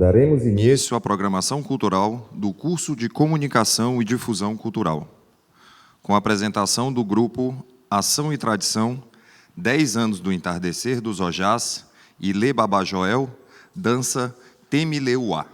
Daremos início à programação cultural do curso de Comunicação e Difusão Cultural, com a apresentação do grupo Ação e Tradição, 10 anos do entardecer dos Ojás e Lê Babá Joel, dança Temileuá.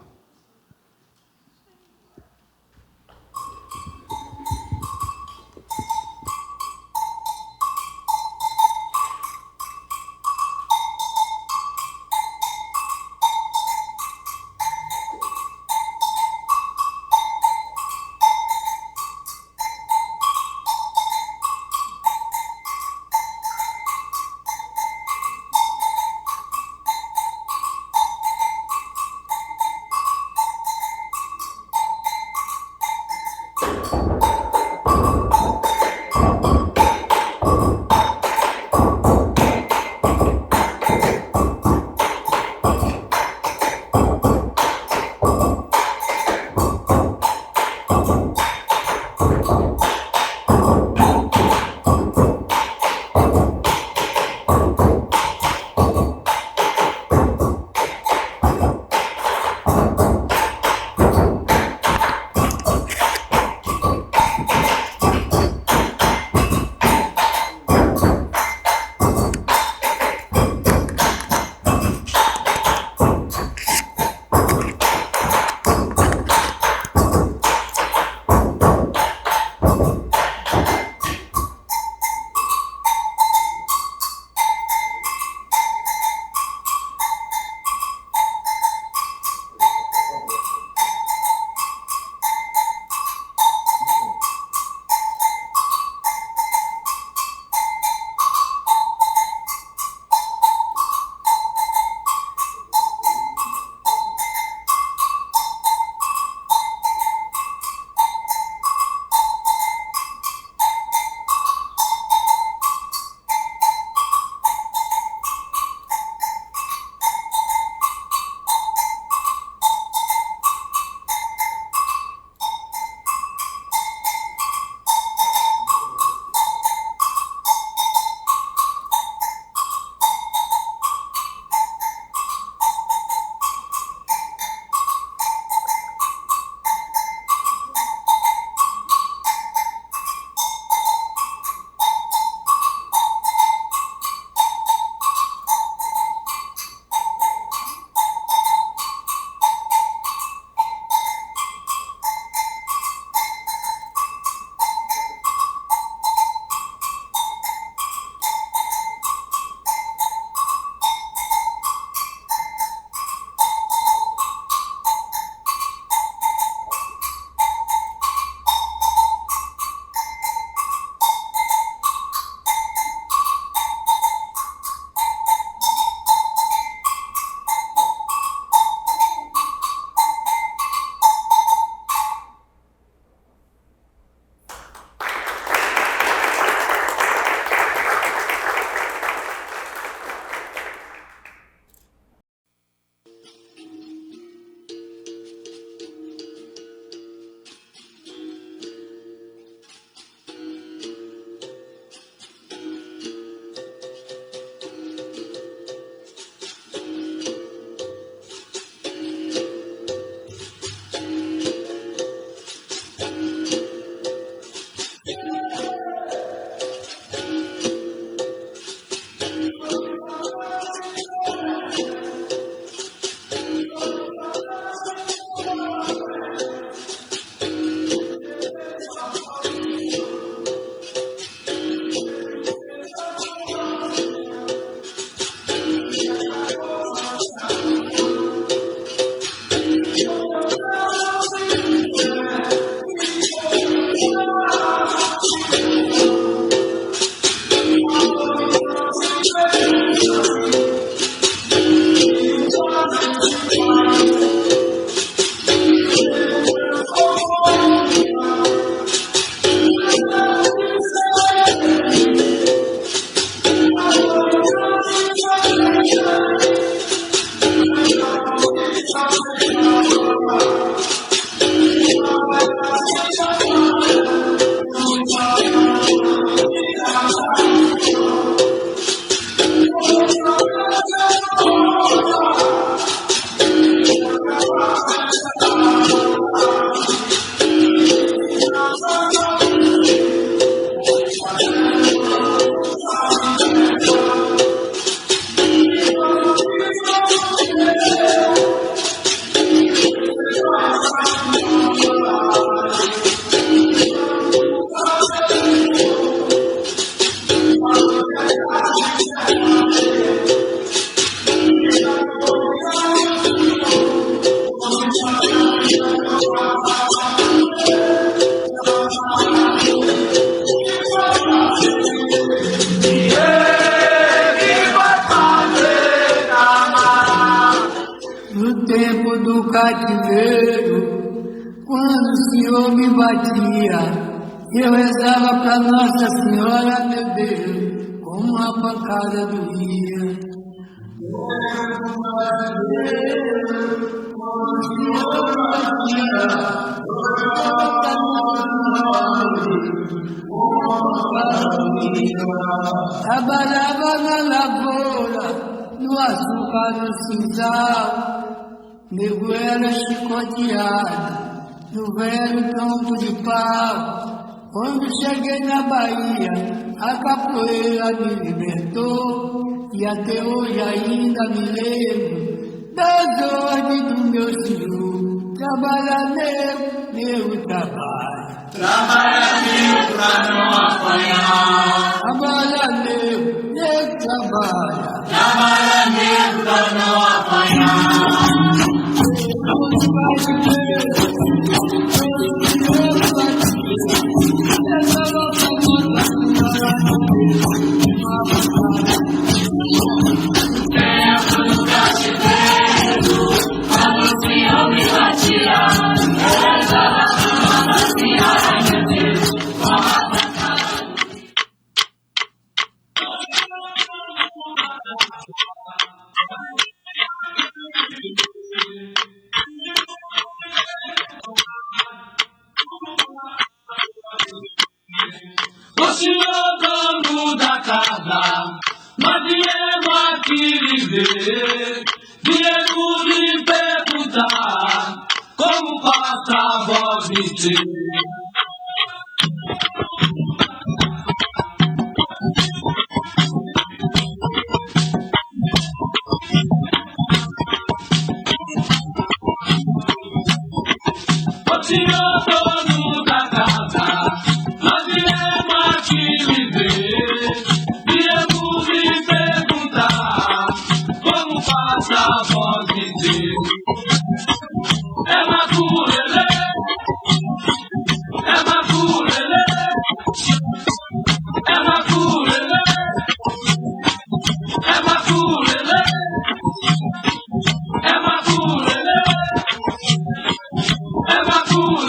cativeiro, quando o Senhor me batia, eu rezava pra Nossa Senhora beber, como uma pancada doía. Trabalhava na lavoura, no açúcar, no cinzal, nego era chicoteado, no velho tronco de pau. Quando cheguei na Bahia, a capoeira me libertou, e até hoje ainda me lembro das ordens do meu senhor. Trabalha nego, trabalha. Trabalha nego pra não apanhar. Trabalha nego, trabalha. Trabalha nego pra não apanhar. Tempo no cativeiro, quando o Senhor me batia, eu rezava pra Nossa Senhora, meu Deus, com a pancada. O senhor dono da casa, nós viemos aqui viver, viemos lhe perguntar como passa a voz me ter. O senhor dono da casa, nós viemos aqui viver, viemos lhe perguntar como passa a voz me ter. É maculelê, é maculelê, é maculelê, é maculelê, é maculelê, é maculelê.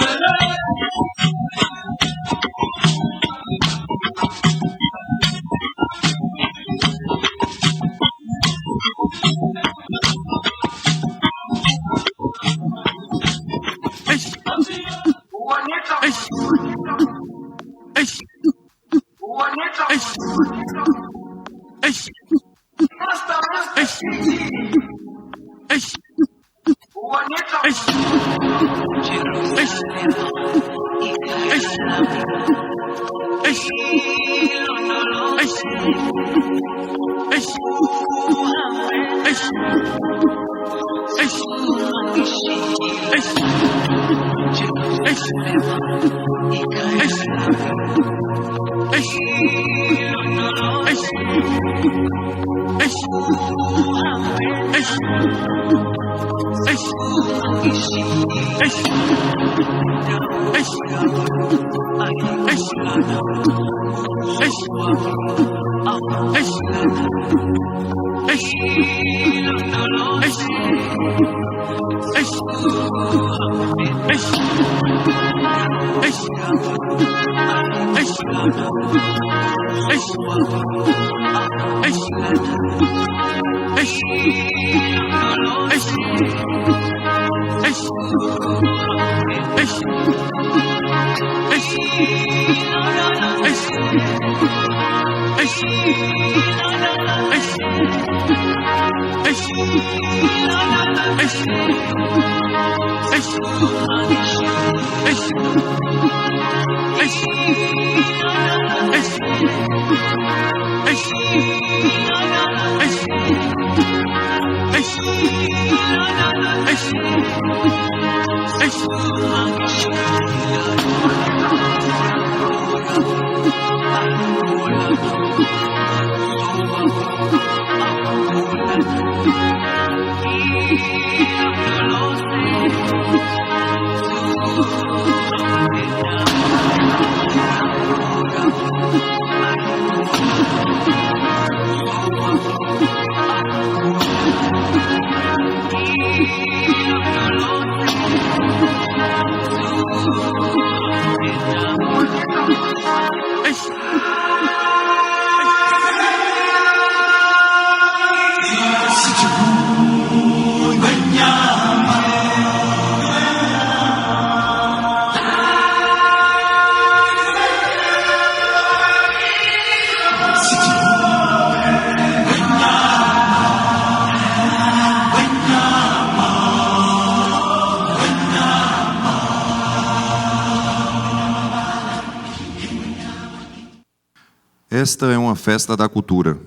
Esta é uma festa da cultura,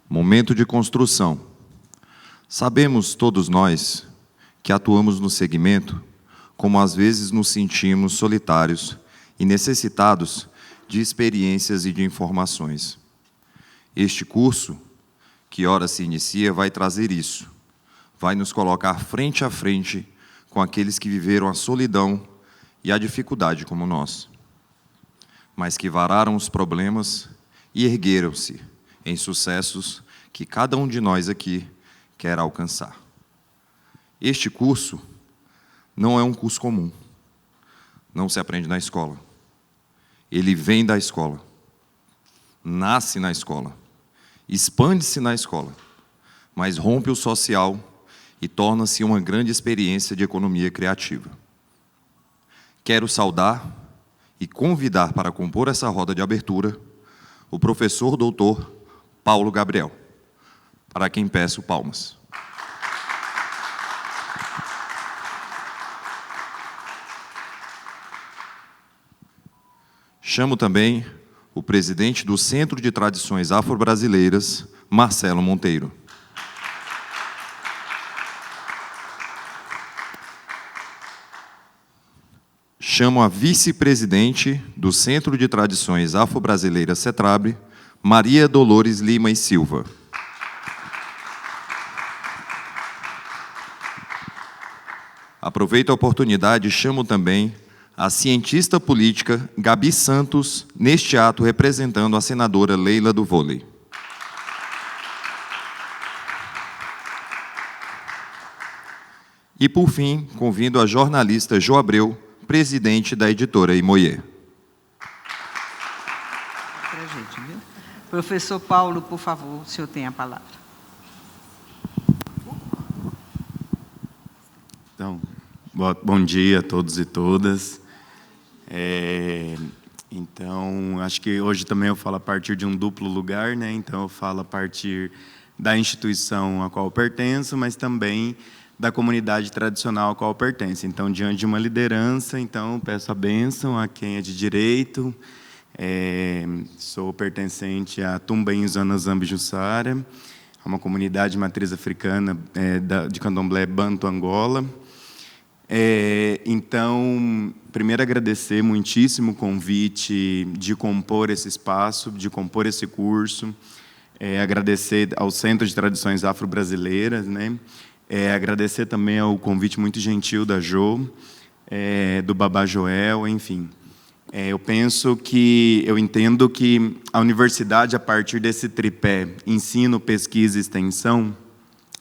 momento de construção. Sabemos, todos nós, que atuamos no segmento, como às vezes nos sentimos solitários e necessitados de experiências e de informações. Este curso, que ora se inicia, vai trazer isso, vai nos colocar frente a frente com aqueles que viveram a solidão e a dificuldade como nós, mas que vararam os problemas e ergueram-se em sucessos que cada um de nós aqui quer alcançar. Este curso não é um curso comum, não se aprende na escola. Ele vem da escola, nasce na escola, expande-se na escola, mas rompe o social e torna-se uma grande experiência de economia criativa. Quero saudar e convidar para compor essa roda de abertura o professor doutor Paulo Gabriel, para quem peço palmas. Chamo também o presidente do Centro de Tradições Afro-Brasileiras, Marcelo Monteiro. Chamo a vice-presidente do Centro de Tradições Afro-Brasileiras, CETRAB, Maria Dolores Lima e Silva. Aproveito a oportunidade e chamo também a cientista política Gabi Santos, neste ato representando a senadora Leila do Vôlei. E, por fim, convido a jornalista Jo Abreu, presidente da editora Imoiê. Professor Paulo, por favor, o senhor tem a palavra. Então, bom dia a todos e todas. Então, acho que hoje também eu falo a partir de um duplo lugar, né? Então, eu falo a partir da instituição a qual eu pertenço, mas também da comunidade tradicional a qual eu pertenço. Então, diante de uma liderança, então, peço a bênção a quem é de direito. Sou pertencente a Tumbem Zona Zambi Jussara, uma comunidade matriz africana de Candomblé Banto Angola. Então, primeiro agradecer muitíssimo o convite de compor esse espaço, de compor esse curso, agradecer ao Centro de Tradições Afro-Brasileiras, né? Agradecer também ao convite muito gentil da Jo, do Babá Joel, enfim. Eu entendo que a universidade, a partir desse tripé, ensino, pesquisa e extensão,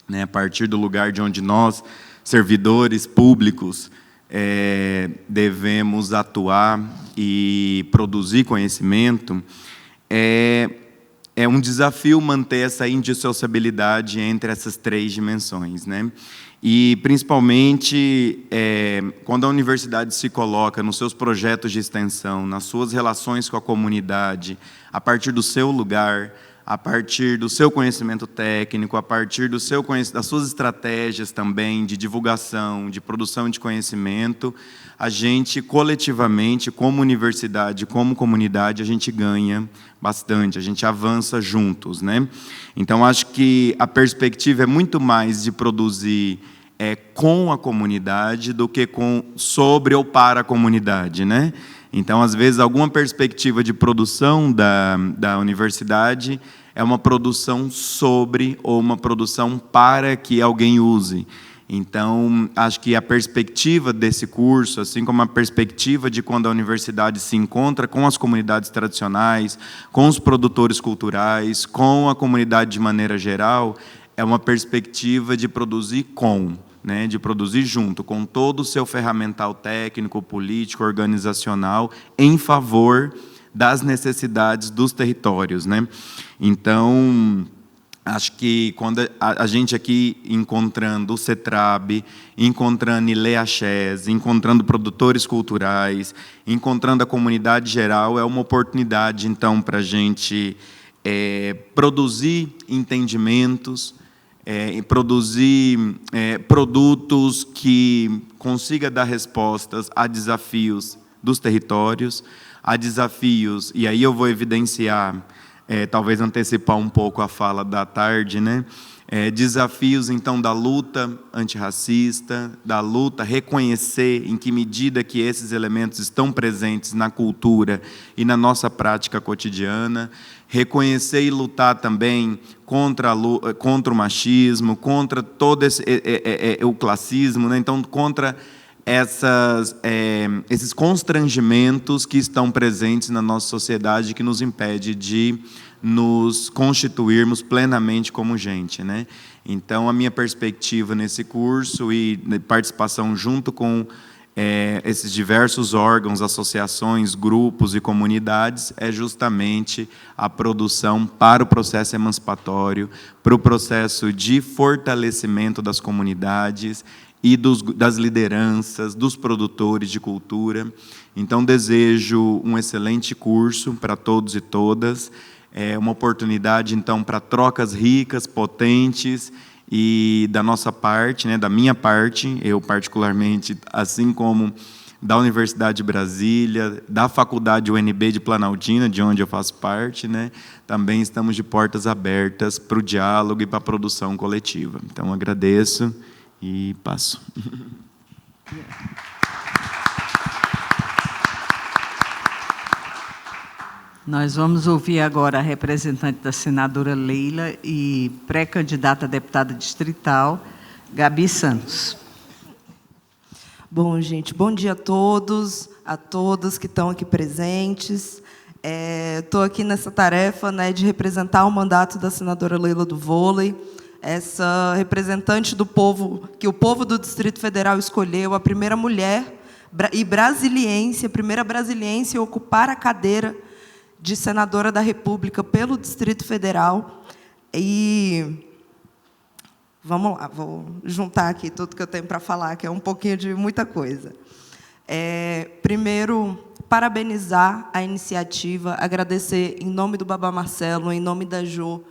né, a partir do lugar de onde nós, servidores públicos, devemos atuar e produzir conhecimento, é um desafio manter essa indissociabilidade entre essas três dimensões, né? E, principalmente, quando a universidade se coloca nos seus projetos de extensão, nas suas relações com a comunidade, a partir do seu lugar, a partir do seu conhecimento técnico, a partir das suas estratégias também de divulgação, de produção de conhecimento, a gente, coletivamente, como universidade, como comunidade, a gente ganha bastante, a gente avança juntos, né? Então, acho que a perspectiva é muito mais de produzir com a comunidade do que sobre ou para a comunidade, né? Então, às vezes, alguma perspectiva de produção da universidade é uma produção sobre ou uma produção para que alguém use. Então, acho que a perspectiva desse curso, assim como a perspectiva de quando a universidade se encontra com as comunidades tradicionais, com os produtores culturais, com a comunidade de maneira geral, é uma perspectiva de produzir com, né, de produzir junto com todo o seu ferramental técnico, político, organizacional, em favor das necessidades dos territórios, né? Então, acho que quando a gente aqui encontrando o CETRAB, encontrando ILEAXES, encontrando produtores culturais, encontrando a comunidade geral, é uma oportunidade, então, para a gente produzir entendimentos, produzir produtos que consiga dar respostas a desafios dos territórios, a desafios, e aí eu vou evidenciar, talvez antecipar um pouco a fala da tarde, né? Desafios, então, da luta antirracista, da luta, reconhecer em que medida que esses elementos estão presentes na cultura e na nossa prática cotidiana, reconhecer e lutar também contra o machismo, contra todo o classismo, né? Então, contra esses constrangimentos que estão presentes na nossa sociedade, que nos impede de nos constituirmos plenamente como gente, né? Então, a minha perspectiva nesse curso e participação junto com esses diversos órgãos, associações, grupos e comunidades é justamente a produção para o processo emancipatório, para o processo de fortalecimento das comunidades e das lideranças, dos produtores de cultura. Então, desejo um excelente curso para todos e todas, uma oportunidade, então, para trocas ricas, potentes, e da nossa parte, né, da minha parte, eu particularmente, assim como da Universidade de Brasília, da Faculdade UNB de Planaltina, de onde eu faço parte, né, também estamos de portas abertas para o diálogo e para a produção coletiva. Então, agradeço e passo. Nós vamos ouvir agora a representante da senadora Leila e pré-candidata a deputada distrital, Gabi Santos. Bom, gente, bom dia a todos que estão aqui presentes. Estou aqui nessa tarefa, né, de representar o mandato da senadora Leila do Vôlei, essa representante do povo, que o povo do Distrito Federal escolheu, a primeira mulher e brasiliense, a primeira brasiliense a ocupar a cadeira de senadora da República pelo Distrito Federal. E vamos lá, vou juntar aqui tudo que eu tenho para falar, que é um pouquinho de muita coisa. Primeiro, parabenizar a iniciativa, agradecer em nome do Babá Marcelo, em nome da Jo,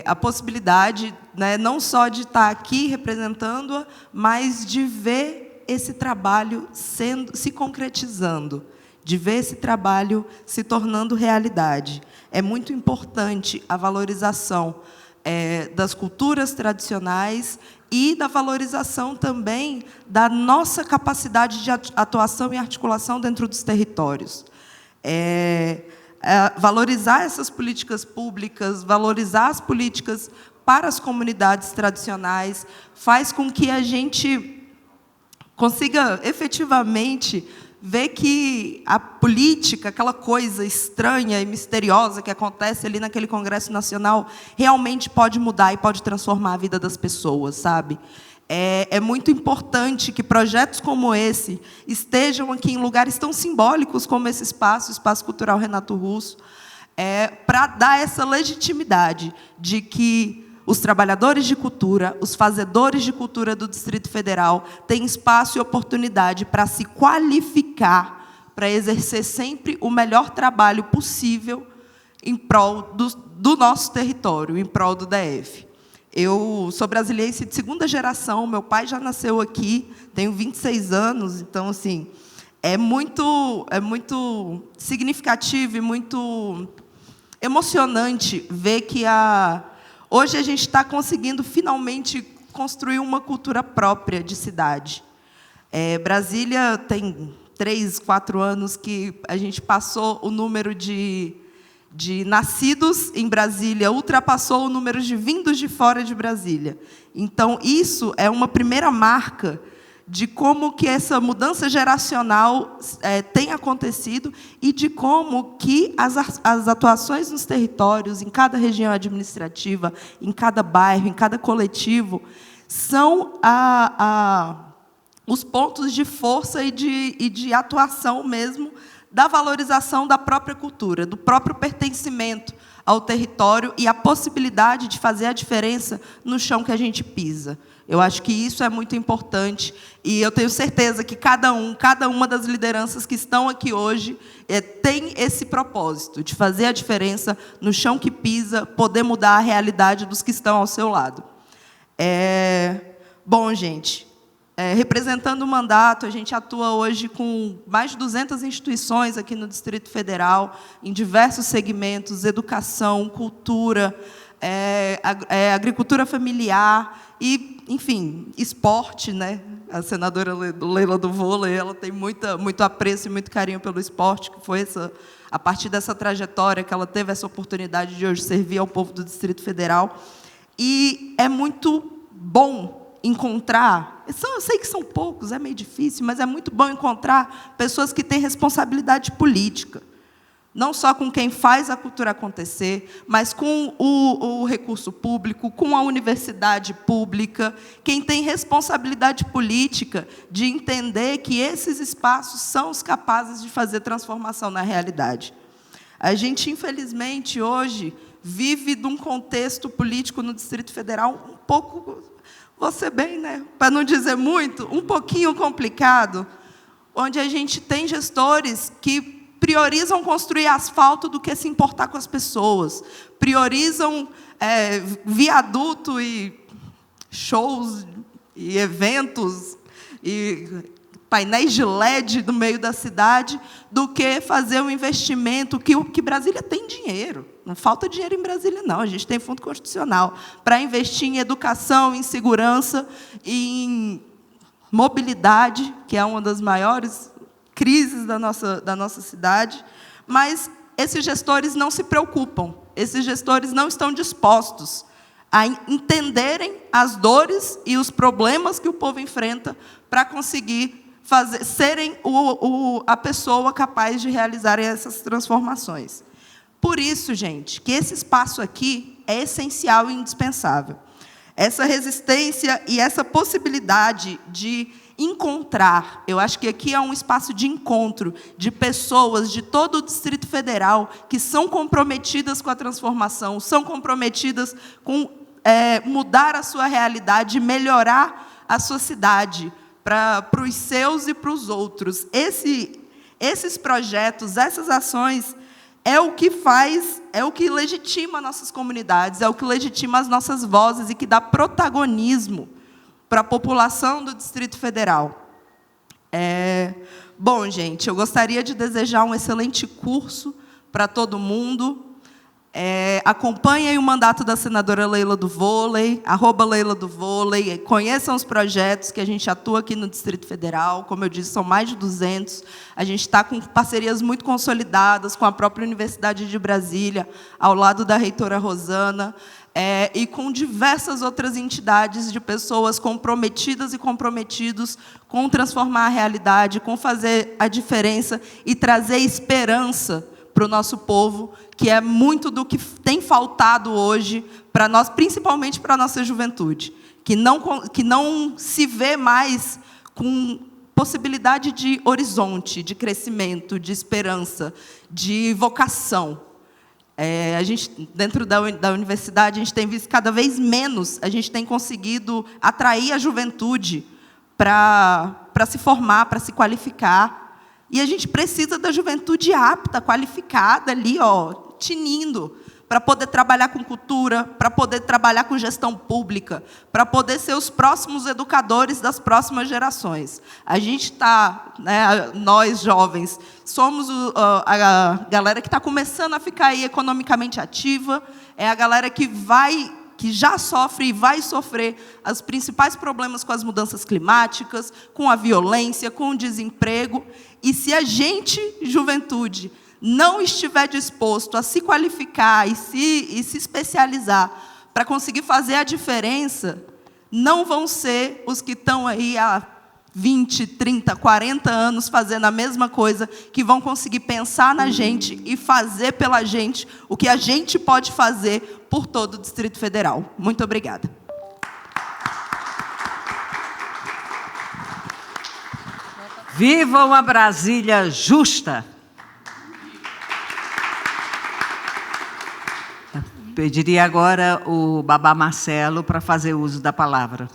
a possibilidade, né, não só de estar aqui representando-a, mas de ver esse trabalho se concretizando, de ver esse trabalho se tornando realidade. É muito importante a valorização das culturas tradicionais e da valorização também da nossa capacidade de atuação e articulação dentro dos territórios. Valorizar essas políticas públicas, valorizar as políticas para as comunidades tradicionais, faz com que a gente consiga efetivamente ver que a política, aquela coisa estranha e misteriosa que acontece ali naquele Congresso Nacional, realmente pode mudar e pode transformar a vida das pessoas, sabe? É muito importante que projetos como esse estejam aqui em lugares tão simbólicos como esse espaço, o Espaço Cultural Renato Russo, para dar essa legitimidade de que os trabalhadores de cultura, os fazedores de cultura do Distrito Federal têm espaço e oportunidade para se qualificar, para exercer sempre o melhor trabalho possível em prol do nosso território, em prol do DF. Eu sou brasiliense de segunda geração, meu pai já nasceu aqui, tenho 26 anos, então, assim, é muito significativo e muito emocionante ver que hoje a gente está conseguindo, finalmente, construir uma cultura própria de cidade. Brasília tem 3, 4 anos que a gente passou o número de nascidos em Brasília, ultrapassou o número de vindos de fora de Brasília. Então, isso é uma primeira marca de como que essa mudança geracional tem acontecido e de como que as atuações nos territórios, em cada região administrativa, em cada bairro, em cada coletivo, são os pontos de força e de atuação mesmo da valorização da própria cultura, do próprio pertencimento ao território e a possibilidade de fazer a diferença no chão que a gente pisa. Eu acho que isso é muito importante e eu tenho certeza que cada uma das lideranças que estão aqui hoje tem esse propósito de fazer a diferença no chão que pisa, poder mudar a realidade dos que estão ao seu lado. Bom, gente, representando o mandato, a gente atua hoje com mais de 200 instituições aqui no Distrito Federal, em diversos segmentos, educação, cultura, agricultura familiar e, enfim, esporte, né? A senadora Leila do Vôlei, ela tem muito apreço e muito carinho pelo esporte, que foi a partir dessa trajetória que ela teve essa oportunidade de hoje servir ao povo do Distrito Federal. E é muito bom encontrar, eu sei que são poucos, é meio difícil, mas é muito bom encontrar pessoas que têm responsabilidade política, não só com quem faz a cultura acontecer, mas com o recurso público, com a universidade pública, quem tem responsabilidade política de entender que esses espaços são os capazes de fazer transformação na realidade. A gente, infelizmente, hoje, vive de um contexto político no Distrito Federal um pouco, vou ser bem, né, para não dizer muito, um pouquinho complicado, onde a gente tem gestores que priorizam construir asfalto do que se importar com as pessoas, priorizam viaduto e shows e eventos e painéis de LED no meio da cidade, do que fazer um investimento que Brasília tem dinheiro. Não falta dinheiro em Brasília, não. A gente tem fundo constitucional para investir em educação, em segurança, em mobilidade, que é uma das maiores crises da nossa cidade, mas esses gestores não se preocupam, esses gestores não estão dispostos a entenderem as dores e os problemas que o povo enfrenta para conseguir serem a pessoa capaz de realizar essas transformações. Por isso, gente, que esse espaço aqui é essencial e indispensável. Essa resistência e essa possibilidade de encontrar, eu acho que aqui é um espaço de encontro de pessoas de todo o Distrito Federal que são comprometidas com a transformação, são comprometidas com mudar a sua realidade, melhorar a sua cidade para os seus e para os outros. Esses projetos, essas ações, é o que faz, é o que legitima nossas comunidades, é o que legitima as nossas vozes e que dá protagonismo para a população do Distrito Federal. Bom, gente, eu gostaria de desejar um excelente curso para todo mundo. Acompanhem o mandato da senadora Leila do Vôlei, @Leila do Vôlei, conheçam os projetos que a gente atua aqui no Distrito Federal, como eu disse, são mais de 200, a gente está com parcerias muito consolidadas com a própria Universidade de Brasília, ao lado da reitora Rosana, e com diversas outras entidades de pessoas comprometidas e comprometidos com transformar a realidade, com fazer a diferença e trazer esperança para o nosso povo, que é muito do que tem faltado hoje para nós, principalmente para a nossa juventude, que não se vê mais com possibilidade de horizonte, de crescimento, de esperança, de vocação. A gente, dentro da universidade, a gente tem visto cada vez menos, a gente tem conseguido atrair a juventude para se formar, para se qualificar. E a gente precisa da juventude apta, qualificada ali, tinindo, para poder trabalhar com cultura, para poder trabalhar com gestão pública, para poder ser os próximos educadores das próximas gerações. A gente está, nós jovens, somos a galera que está começando a ficar aí economicamente ativa, é a galera que já sofre e vai sofrer os principais problemas com as mudanças climáticas, com a violência, com o desemprego. E se a gente, juventude, não estiver disposto a se qualificar e se especializar para conseguir fazer a diferença, não vão ser os que estão aí há 20, 30, 40 anos fazendo a mesma coisa, que vão conseguir pensar na gente e fazer pela gente o que a gente pode fazer por todo o Distrito Federal. Muito obrigada. Viva uma Brasília justa! Pediria agora o Babá Marcelo para fazer uso da palavra.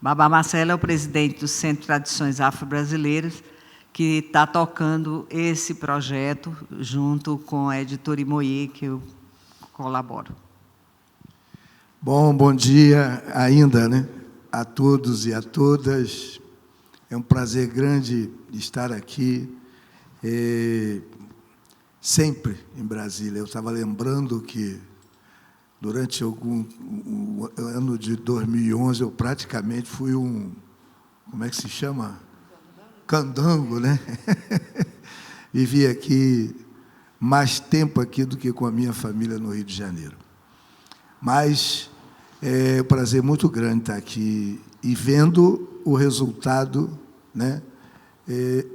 Babá Marcelo é o presidente do Centro de Tradições Afro-Brasileiras, que está tocando esse projeto junto com a editora Imoê, que eu colaboro. Bom dia ainda, né, a todos e a todas. É um prazer grande estar aqui, sempre em Brasília. Eu estava lembrando que, durante o ano de 2011, eu praticamente fui como é que se chama? Candango, né? Vivi aqui mais tempo aqui do que com a minha família no Rio de Janeiro. Mas é um prazer muito grande estar aqui e vendo o resultado, né,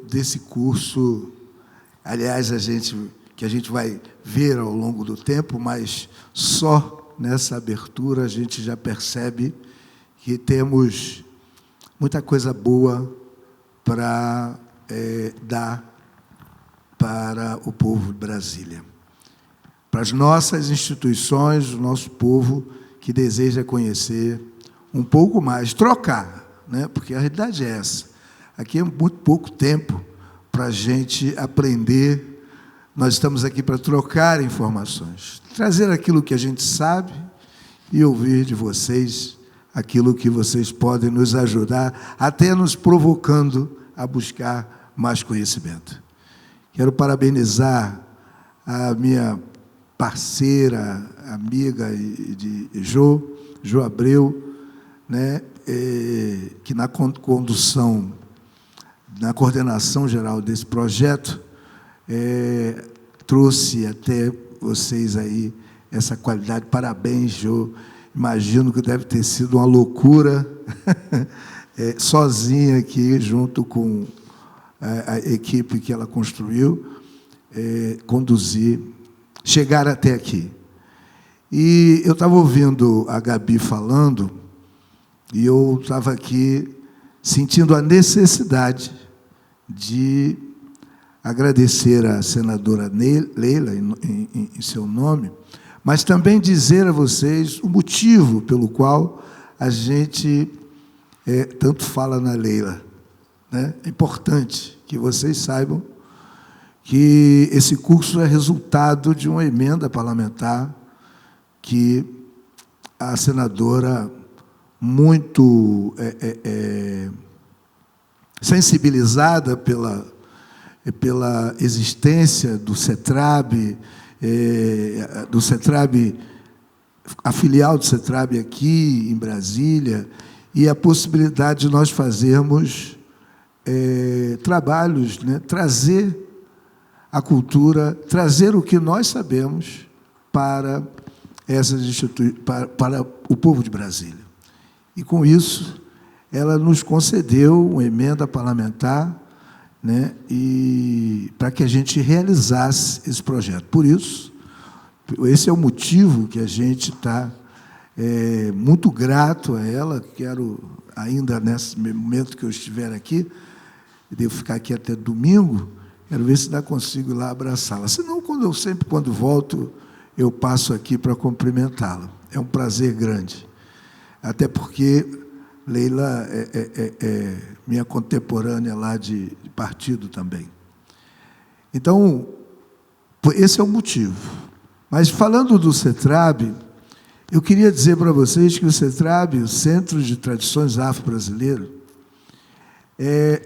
desse curso. Aliás, que a gente vai ver ao longo do tempo, mas só nessa abertura a gente já percebe que temos muita coisa boa para dar para o povo de Brasília, para as nossas instituições, o nosso povo que deseja conhecer um pouco mais, trocar, né? Porque a realidade é essa. Aqui é muito pouco tempo para a gente aprender. Nós estamos aqui para trocar informações, trazer aquilo que a gente sabe e ouvir de vocês aquilo que vocês podem nos ajudar, até nos provocando a buscar mais conhecimento. Quero parabenizar a minha parceira, amiga de Jo Abreu, né, que na condução, na coordenação geral desse projeto, trouxe até vocês aí essa qualidade. Parabéns, Jo. Imagino que deve ter sido uma loucura, sozinha aqui, junto com a equipe que ela construiu, conduzir, chegar até aqui. E eu estava ouvindo a Gabi falando, e eu estava aqui sentindo a necessidade de agradecer à senadora Leila, em seu nome, mas também dizer a vocês o motivo pelo qual a gente tanto fala na Leila, né? É importante que vocês saibam que esse curso é resultado de uma emenda parlamentar que a senadora, muito sensibilizada pela existência do CETRAB, a filial do CETRAB aqui em Brasília, e a possibilidade de nós fazermos trabalhos, né, trazer a cultura, trazer o que nós sabemos para essas para o povo de Brasília. E, com isso, ela nos concedeu uma emenda parlamentar, né, e para que a gente realizasse esse projeto. Por isso, esse é o motivo que a gente está muito grato a ela. Quero, ainda nesse momento que eu estiver aqui, devo ficar aqui até domingo, quero ver se ainda consigo ir lá abraçá-la. Senão, quando volto, eu passo aqui para cumprimentá-la. É um prazer grande. Até porque Leila é minha contemporânea lá de partido também. Então, esse é o motivo. Mas, falando do CETRAB, eu queria dizer para vocês que o CETRAB, o Centro de Tradições Afro-Brasileiras,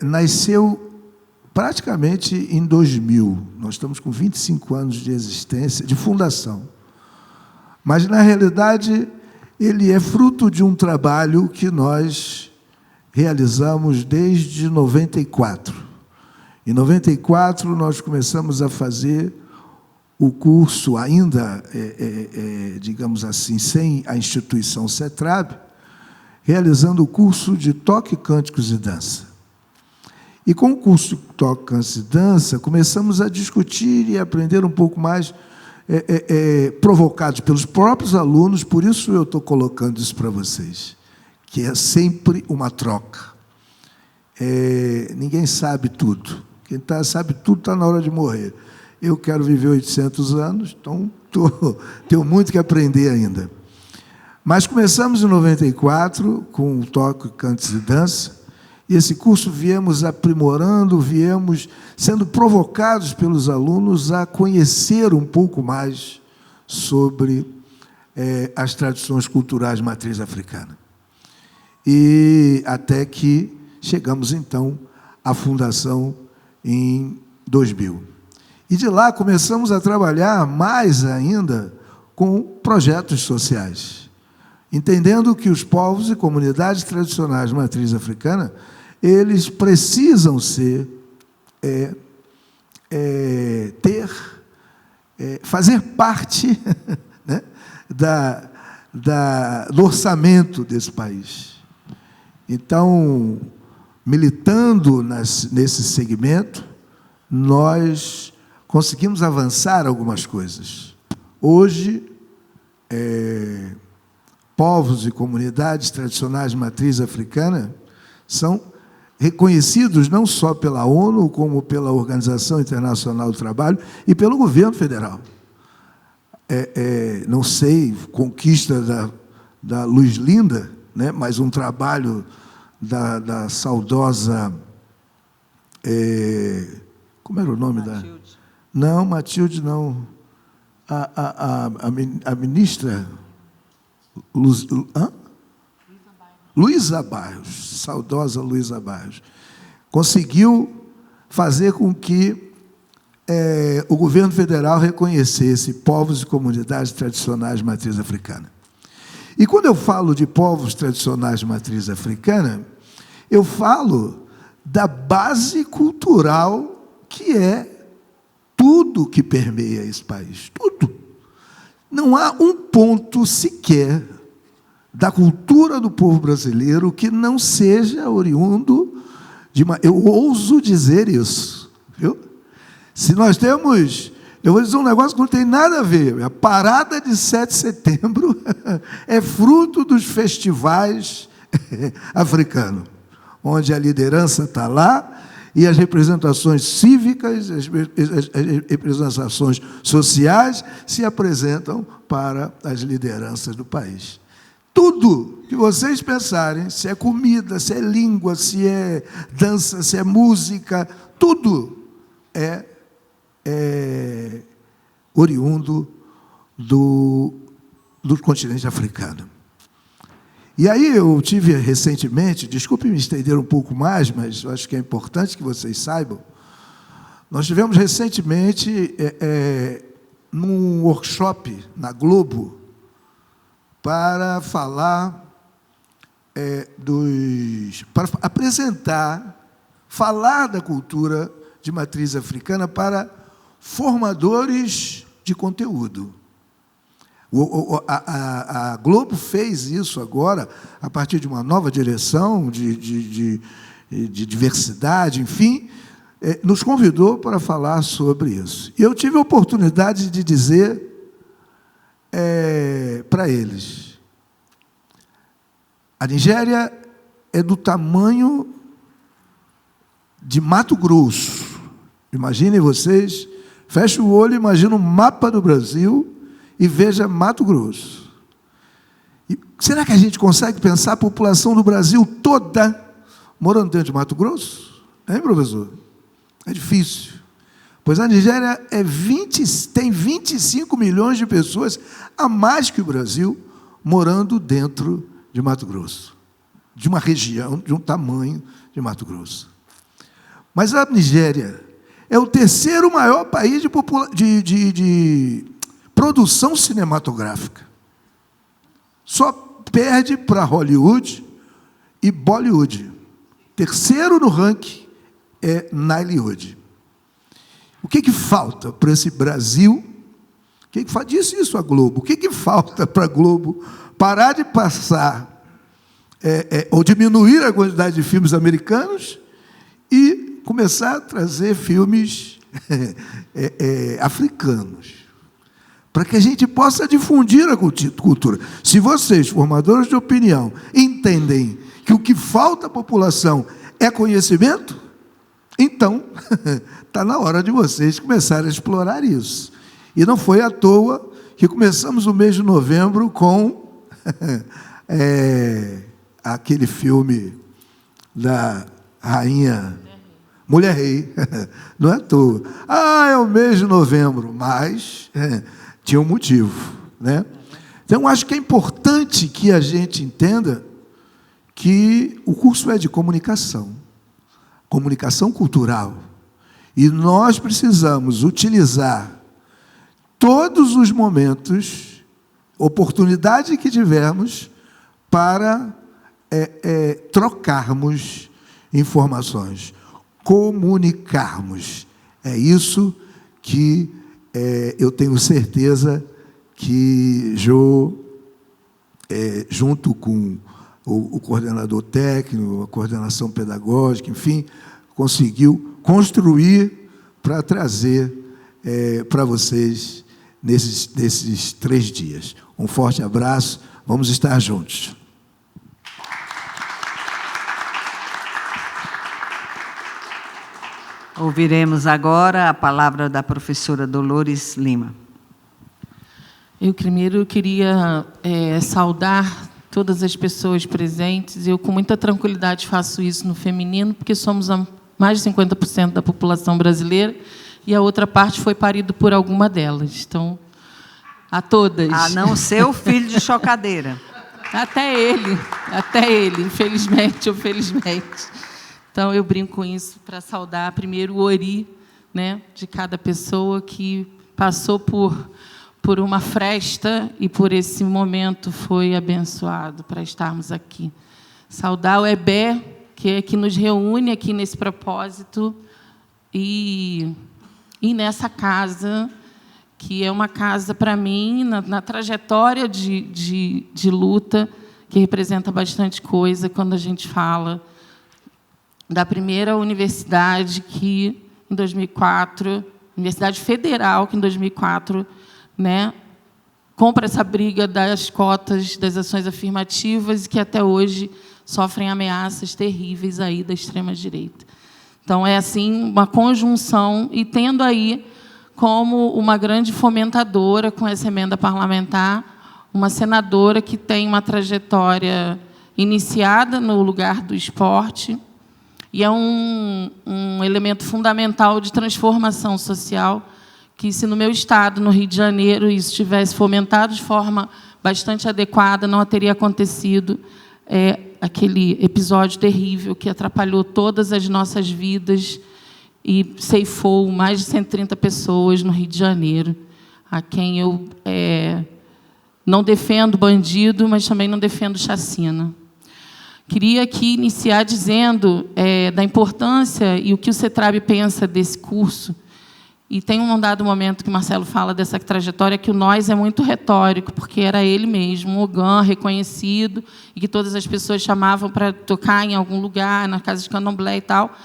nasceu praticamente em 2000. Nós estamos com 25 anos de existência, de fundação. Mas, na realidade, ele é fruto de um trabalho que nós realizamos desde 94. Em 94, nós começamos a fazer o curso, ainda, digamos assim, sem a instituição CETRAB, realizando o curso de Toque, Cânticos e Dança. E com o curso de Toque, Cânticos e Dança, começamos a discutir e aprender um pouco mais, provocados pelos próprios alunos. Por isso eu estou colocando isso para vocês, que é sempre uma troca. ninguém sabe tudo. Quem sabe tudo está na hora de morrer. Eu quero viver 800 anos, então tenho muito que aprender ainda. Mas começamos em 94 com o toque, cantos e dança, e esse curso viemos aprimorando, viemos sendo provocados pelos alunos a conhecer um pouco mais sobre as tradições culturais de matriz africana. E até que chegamos, então, à fundação em 2000. E de lá começamos a trabalhar mais ainda com projetos sociais, entendendo que os povos e comunidades tradicionais de matriz africana, eles precisam fazer parte né, do orçamento desse país. Então, militando nesse segmento, nós conseguimos avançar algumas coisas. Hoje, povos e comunidades tradicionais de matriz africana são reconhecidos não só pela ONU, como pela Organização Internacional do Trabalho e pelo governo federal. Não sei, conquista da Luz Linda, né, mas um trabalho da saudosa... como era o nome da... Não, Matilde, não. A ministra... Luísa Barros, saudosa Luísa Barros, conseguiu fazer com que o governo federal reconhecesse povos e comunidades tradicionais de matriz africana. E quando eu falo de povos tradicionais de matriz africana, eu falo da base cultural que é tudo que permeia esse país, tudo. Não há um ponto sequer da cultura do povo brasileiro que não seja oriundo de uma... Eu ouso dizer isso, viu? Se nós temos... Eu vou dizer um negócio que não tem nada a ver. A parada de 7 de setembro é fruto dos festivais africanos, onde a liderança está lá e as representações cívicas, as representações sociais se apresentam para as lideranças do país. Tudo que vocês pensarem, se é comida, se é língua, se é dança, se é música, tudo é oriundo do continente africano. E aí eu tive recentemente, desculpe me estender um pouco mais, mas eu acho que é importante que vocês saibam, nós tivemos recentemente num workshop na Globo para falar para apresentar, falar da cultura de matriz africana para formadores de conteúdo. A Globo fez isso agora, a partir de uma nova direção de diversidade, enfim, nos convidou para falar sobre isso. E eu tive a oportunidade de dizer para eles: a Nigéria é do tamanho de Mato Grosso. Imaginem vocês, fecha o olho, imagina um mapa do Brasil e veja Mato Grosso. E será que a gente consegue pensar a população do Brasil toda morando dentro de Mato Grosso? Hein, professor? É difícil. Pois a Nigéria tem 25 milhões de pessoas a mais que o Brasil morando dentro de Mato Grosso, de uma região, de um tamanho de Mato Grosso. Mas a Nigéria é o terceiro maior país de produção cinematográfica. Só perde para Hollywood e Bollywood. Terceiro no ranking é Nollywood. O que falta para esse Brasil? Disse isso a Globo. O que falta para a Globo parar de passar ou diminuir a quantidade de filmes americanos e começar a trazer filmes africanos, para que a gente possa difundir a cultura. Se vocês, formadores de opinião, entendem que o que falta à população É conhecimento? Então, está na hora de vocês começarem a explorar isso. E não foi à toa que começamos o mês de novembro com aquele filme da rainha Mulher Rei. Não é à toa. É o mês de novembro, mas tinha um motivo, né? Então, acho que é importante que a gente entenda que o curso é de comunicação cultural, e nós precisamos utilizar todos os momentos, oportunidade que tivermos, para trocarmos informações, comunicarmos. É isso que eu tenho certeza que Jô, junto com o coordenador técnico, a coordenação pedagógica, enfim, conseguiu construir para trazer para vocês nesses 3 dias. Um forte abraço, vamos estar juntos. Ouviremos agora a palavra da professora Dolores Lima. Eu primeiro queria saudar todas as pessoas presentes. Eu, com muita tranquilidade, faço isso no feminino, porque somos mais de 50% da população brasileira, e a outra parte foi parido por alguma delas. Então, a todas. A não ser o filho de chocadeira. Até ele, infelizmente ou felizmente. Então, eu brinco com isso para saudar primeiro o Ori, né, de cada pessoa que passou por uma fresta e por esse momento foi abençoado para estarmos aqui. Saudar o Ebé, que nos reúne aqui nesse propósito e nessa casa, que é uma casa, para mim, na trajetória de luta, que representa bastante coisa quando a gente fala da primeira universidade que, em 2004, Universidade Federal, que em 2004, né, compra essa briga das cotas das ações afirmativas e que até hoje sofrem ameaças terríveis aí da extrema-direita. Então, é assim uma conjunção, e tendo aí como uma grande fomentadora com essa emenda parlamentar, uma senadora que tem uma trajetória iniciada no lugar do esporte, e é um elemento fundamental de transformação social, que, se no meu estado, no Rio de Janeiro, isso tivesse fomentado de forma bastante adequada, não teria acontecido aquele episódio terrível que atrapalhou todas as nossas vidas e ceifou mais de 130 pessoas no Rio de Janeiro, a quem eu não defendo bandido, mas também não defendo chacina. Queria aqui iniciar dizendo da importância e o que o CETRAB pensa desse curso. E tem um dado momento que Marcelo fala dessa trajetória que o nós é muito retórico, porque era ele mesmo, um ogã reconhecido, e que todas as pessoas chamavam para tocar em algum lugar, na casa de candomblé e tal,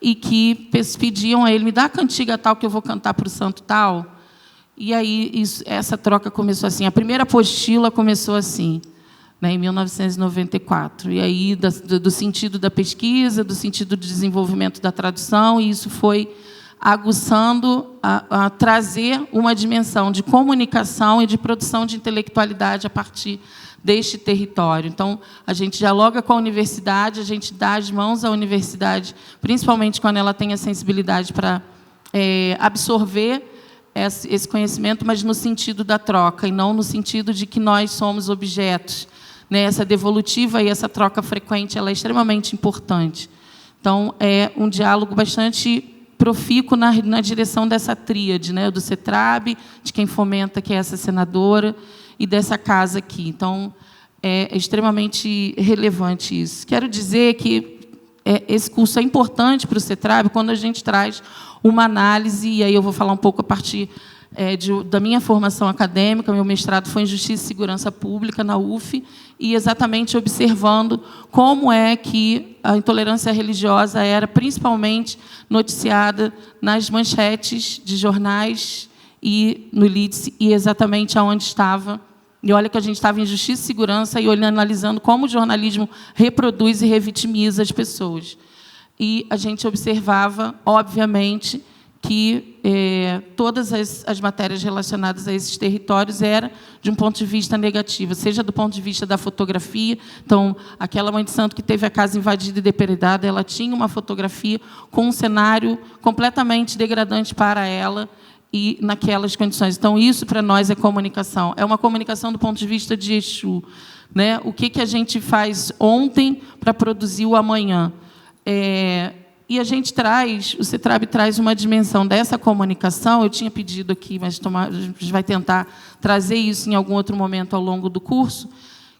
e que pediam a ele, me dá a cantiga tal que eu vou cantar para o santo tal. E aí essa troca começou assim. A primeira apostila começou assim, né, em 1994. E aí do sentido da pesquisa, do sentido do desenvolvimento da tradução, e isso foi aguçando a trazer uma dimensão de comunicação e de produção de intelectualidade a partir deste território. Então, a gente dialoga com a universidade, a gente dá as mãos à universidade, principalmente quando ela tem a sensibilidade para absorver esse conhecimento, mas no sentido da troca, e não no sentido de que nós somos objetos. Né? Essa devolutiva e essa troca frequente ela é extremamente importante. Então, é um diálogo bastante profícuo na direção dessa tríade, né, do CETRAB, de quem fomenta, que é essa senadora, e dessa casa aqui. Então, é extremamente relevante isso. Quero dizer que esse curso é importante para o CETRAB quando a gente traz uma análise, e aí eu vou falar um pouco a partir da minha formação acadêmica. Meu mestrado foi em Justiça e Segurança Pública, na UF, e exatamente observando como é que a intolerância religiosa era principalmente noticiada nas manchetes de jornais e no Lídice, e exatamente aonde estava. E olha que a gente estava em Justiça e Segurança e analisando como o jornalismo reproduz e revitimiza as pessoas. e a gente observava, obviamente, que todas as matérias relacionadas a esses territórios eram de um ponto de vista negativo, seja do ponto de vista da fotografia. Então, aquela mãe de santo que teve a casa invadida e depredada, ela tinha uma fotografia com um cenário completamente degradante para ela e naquelas condições. Então, isso, para nós, é comunicação. É uma comunicação do ponto de vista de Exu, né? O que a gente faz ontem para produzir o amanhã. E a gente o CETRAB traz uma dimensão dessa comunicação. Eu tinha pedido aqui, mas a gente vai tentar trazer isso em algum outro momento ao longo do curso,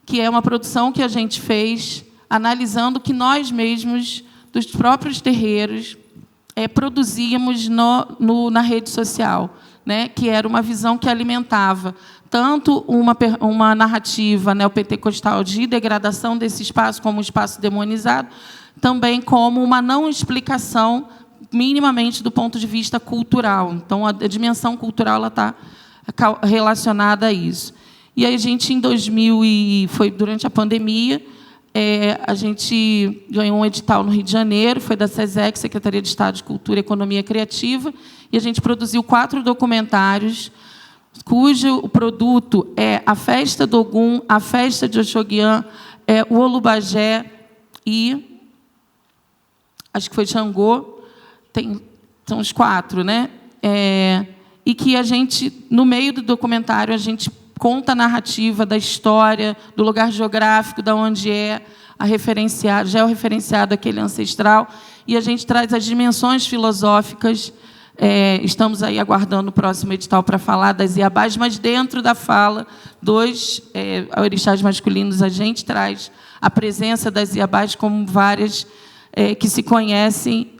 que é uma produção que a gente fez analisando que nós mesmos, dos próprios terreiros, produzíamos na rede social, né? Que era uma visão que alimentava tanto uma narrativa neopentecostal de degradação desse espaço como um espaço demonizado, também como uma não explicação minimamente do ponto de vista cultural. Então, a dimensão cultural está relacionada a isso. E aí, a gente, foi durante a pandemia, a gente ganhou um edital no Rio de Janeiro, foi da SESEC, Secretaria de Estado de Cultura e Economia Criativa, e a gente produziu 4 documentários, cujo produto é a Festa do Ogum, a Festa de Oxoguian, o Olubagé e... acho que foi Xangô, são os 4, né? E que a gente, no meio do documentário, a gente conta a narrativa da história, do lugar geográfico, de onde georreferenciado aquele ancestral, e a gente traz as dimensões filosóficas. Estamos aí aguardando o próximo edital para falar das Iabás, mas dentro da fala dos orixás masculinos, a gente traz a presença das Iabás como várias que se conhecem,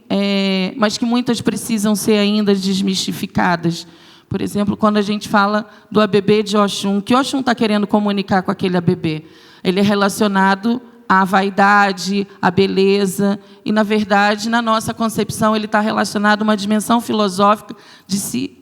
mas que muitas precisam ser ainda desmistificadas. Por exemplo, quando a gente fala do ABB de Oxum, o que Oxum está querendo comunicar com aquele ABB? Ele é relacionado à vaidade, à beleza, e, na verdade, na nossa concepção, ele está relacionado a uma dimensão filosófica de se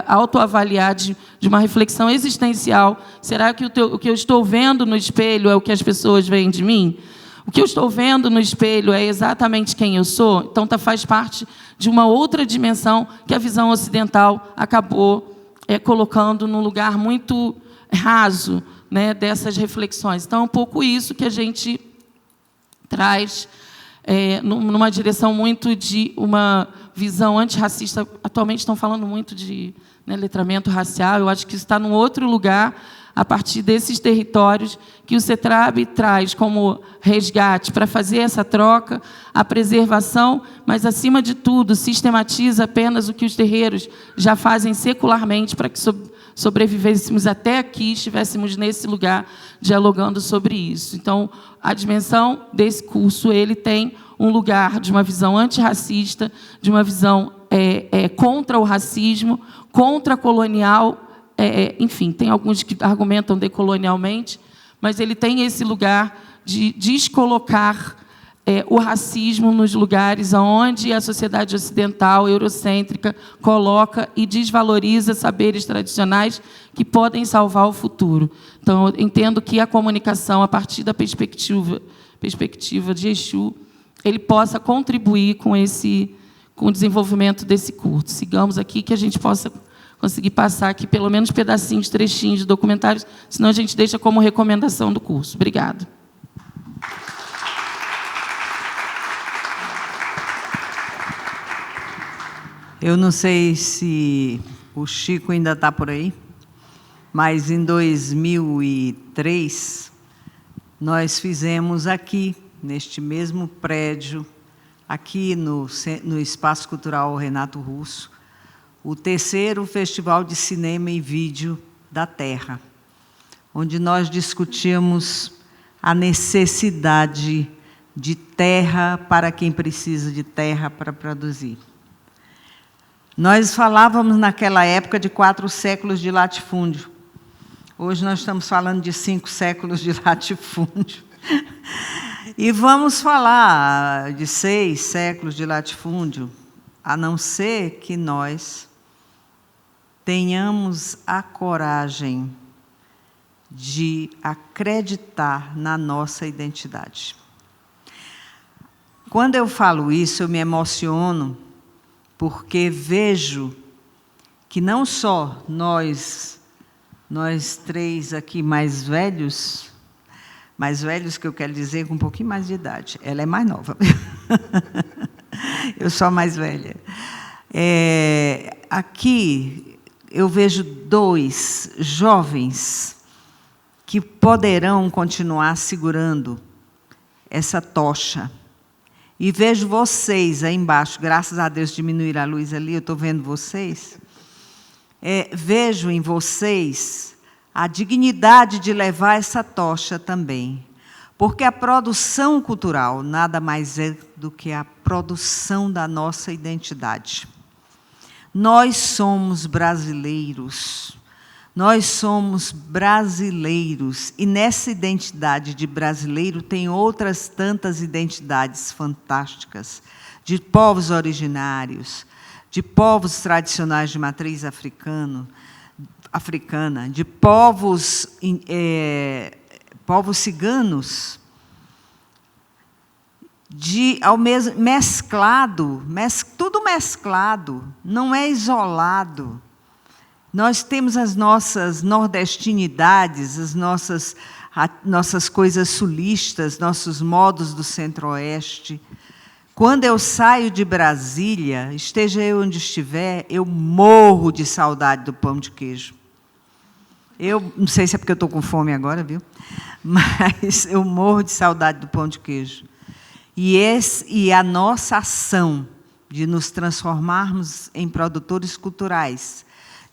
autoavaliar, de uma reflexão existencial. Será que o que eu estou vendo no espelho é o que as pessoas veem de mim? O que eu estou vendo no espelho é exatamente quem eu sou? Então, faz parte de uma outra dimensão que a visão ocidental acabou colocando num lugar muito raso, né, dessas reflexões. Então, é um pouco isso que a gente traz numa direção muito de uma visão antirracista. Atualmente estão falando muito de letramento racial. Eu acho que isso está num outro lugar, a partir desses territórios que o CETRAB traz como resgate para fazer essa troca, a preservação, mas, acima de tudo, sistematiza apenas o que os terreiros já fazem secularmente para que sobrevivêssemos até aqui, estivéssemos nesse lugar dialogando sobre isso. Então, a dimensão desse curso, ele tem um lugar de uma visão antirracista, de uma visão contra o racismo, contra colonial. Enfim, tem alguns que argumentam decolonialmente, mas ele tem esse lugar de descolocar o racismo nos lugares onde a sociedade ocidental, eurocêntrica, coloca e desvaloriza saberes tradicionais que podem salvar o futuro. Então, eu entendo que a comunicação, a partir da perspectiva de Exu, ele possa contribuir com o desenvolvimento desse curso. Sigamos aqui, que a gente possa conseguir passar aqui pelo menos pedacinhos, trechinhos de documentários, senão a gente deixa como recomendação do curso. Obrigada. Eu não sei se o Chico ainda está por aí, mas em 2003, nós fizemos aqui, neste mesmo prédio, aqui no Espaço Cultural Renato Russo, o 3º Festival de Cinema e Vídeo da Terra, onde nós discutimos a necessidade de terra para quem precisa de terra para produzir. Nós falávamos naquela época de 4 séculos de latifúndio. Hoje nós estamos falando de 5 séculos de latifúndio. E vamos falar de 6 séculos de latifúndio, a não ser que nós tenhamos a coragem de acreditar na nossa identidade. quando eu falo isso, eu me emociono, porque vejo que não só nós três aqui mais velhos que eu quero dizer com um pouquinho mais de idade, ela é mais nova, eu sou a mais velha. Aqui eu vejo 2 jovens que poderão continuar segurando essa tocha. E vejo vocês aí embaixo, graças a Deus diminuir a luz ali, eu estou vendo vocês. Vejo em vocês a dignidade de levar essa tocha também. Porque a produção cultural nada mais é do que a produção da nossa identidade. Nós somos brasileiros. Nós somos brasileiros, e nessa identidade de brasileiro tem outras tantas identidades fantásticas, de povos originários, de povos tradicionais de matriz africana, de povos ciganos, tudo mesclado, não é isolado. Nós temos as nossas nordestinidades, as nossas coisas sulistas, nossos modos do centro-oeste. Quando eu saio de Brasília, esteja eu onde estiver, eu morro de saudade do pão de queijo. Eu não sei se é porque eu estou com fome agora, viu? Mas eu morro de saudade do pão de queijo. E a nossa ação de nos transformarmos em produtores culturais,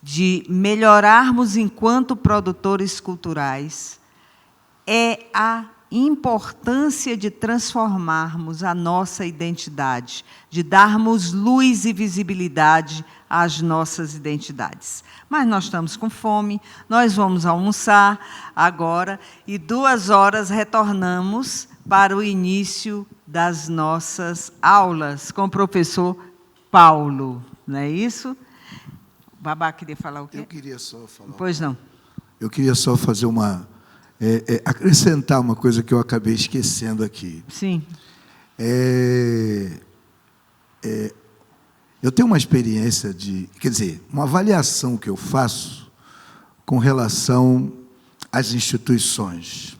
de melhorarmos enquanto produtores culturais, é a importância de transformarmos a nossa identidade, de darmos luz e visibilidade às nossas identidades. Mas nós estamos com fome, nós vamos almoçar agora, e 2 horas retornamos para o início das nossas aulas com o professor Paulo, não é isso? O Babá queria falar o quê? Eu queria só falar. Pois não. Eu queria só fazer acrescentar uma coisa que eu acabei esquecendo aqui. Sim. Eu tenho uma experiência uma avaliação que eu faço com relação às instituições.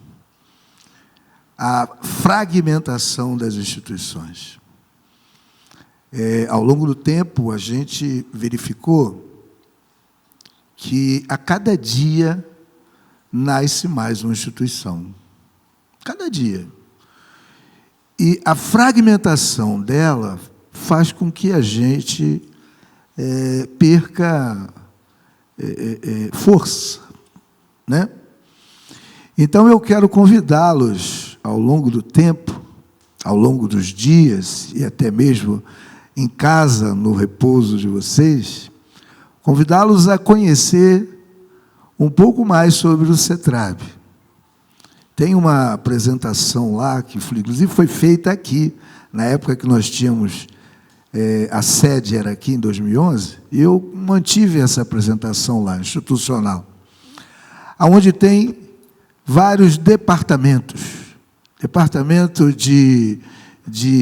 A fragmentação das instituições. Ao longo do tempo, a gente verificou que a cada dia nasce mais uma instituição. Cada dia. E a fragmentação dela faz com que a gente perca força, né? Então, eu quero convidá-los, ao longo do tempo, ao longo dos dias, e até mesmo em casa, no repouso de vocês, convidá-los a conhecer um pouco mais sobre o CETRAB. Tem uma apresentação lá, que inclusive foi feita aqui, na época que nós tínhamos, a sede era aqui em 2011, e eu mantive essa apresentação lá, institucional, onde tem vários departamentos. Departamento de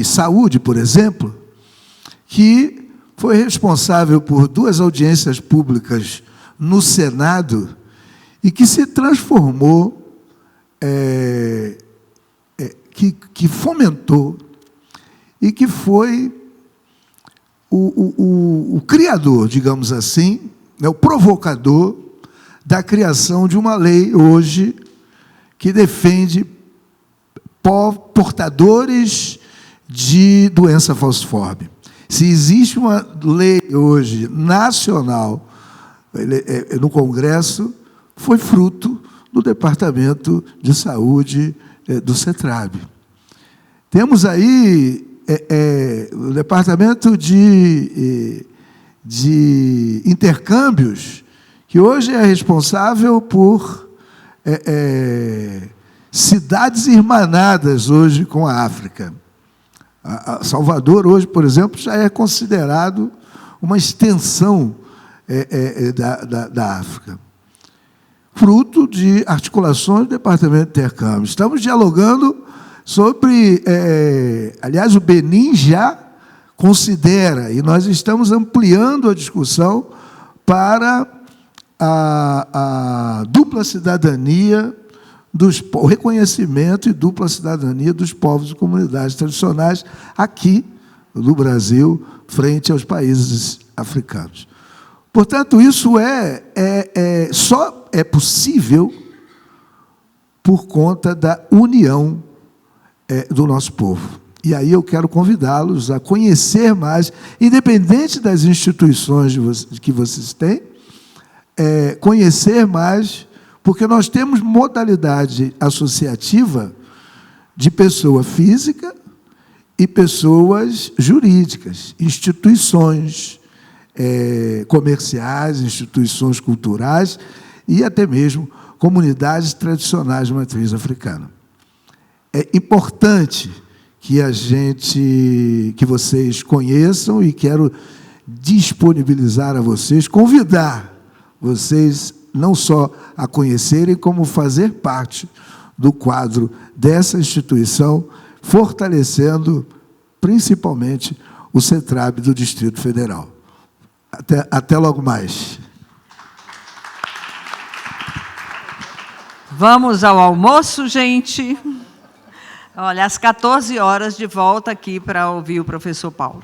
saúde, por exemplo, que foi responsável por 2 audiências públicas no Senado e que se transformou, que fomentou e que foi o criador, digamos assim, o provocador da criação de uma lei hoje que defende portadores de doença falciforme. Se existe uma lei hoje nacional no Congresso, foi fruto do Departamento de Saúde do CETRAB. Temos aí o Departamento de Intercâmbios, que hoje é responsável por cidades irmanadas hoje com a África. Salvador, hoje, por exemplo, já é considerado uma extensão da África. Fruto de articulações do Departamento de Intercâmbio. Estamos dialogando sobre... aliás, o Benin já considera, e nós estamos ampliando a discussão para a dupla cidadania, o reconhecimento e dupla cidadania dos povos e comunidades tradicionais aqui no Brasil, frente aos países africanos. Portanto, isso só é possível por conta da união do nosso povo. E aí eu quero convidá-los a conhecer mais, independente das instituições que vocês têm, conhecer mais, porque nós temos modalidade associativa de pessoa física e pessoas jurídicas, instituições comerciais, instituições culturais e até mesmo comunidades tradicionais de matriz africana. É importante que vocês conheçam, e quero disponibilizar a vocês, convidar vocês não só a conhecerem, como fazer parte do quadro dessa instituição, fortalecendo principalmente o CETRAB do Distrito Federal. Até logo mais. Vamos ao almoço, gente. Olha, às 14 horas, de volta aqui para ouvir o professor Paulo.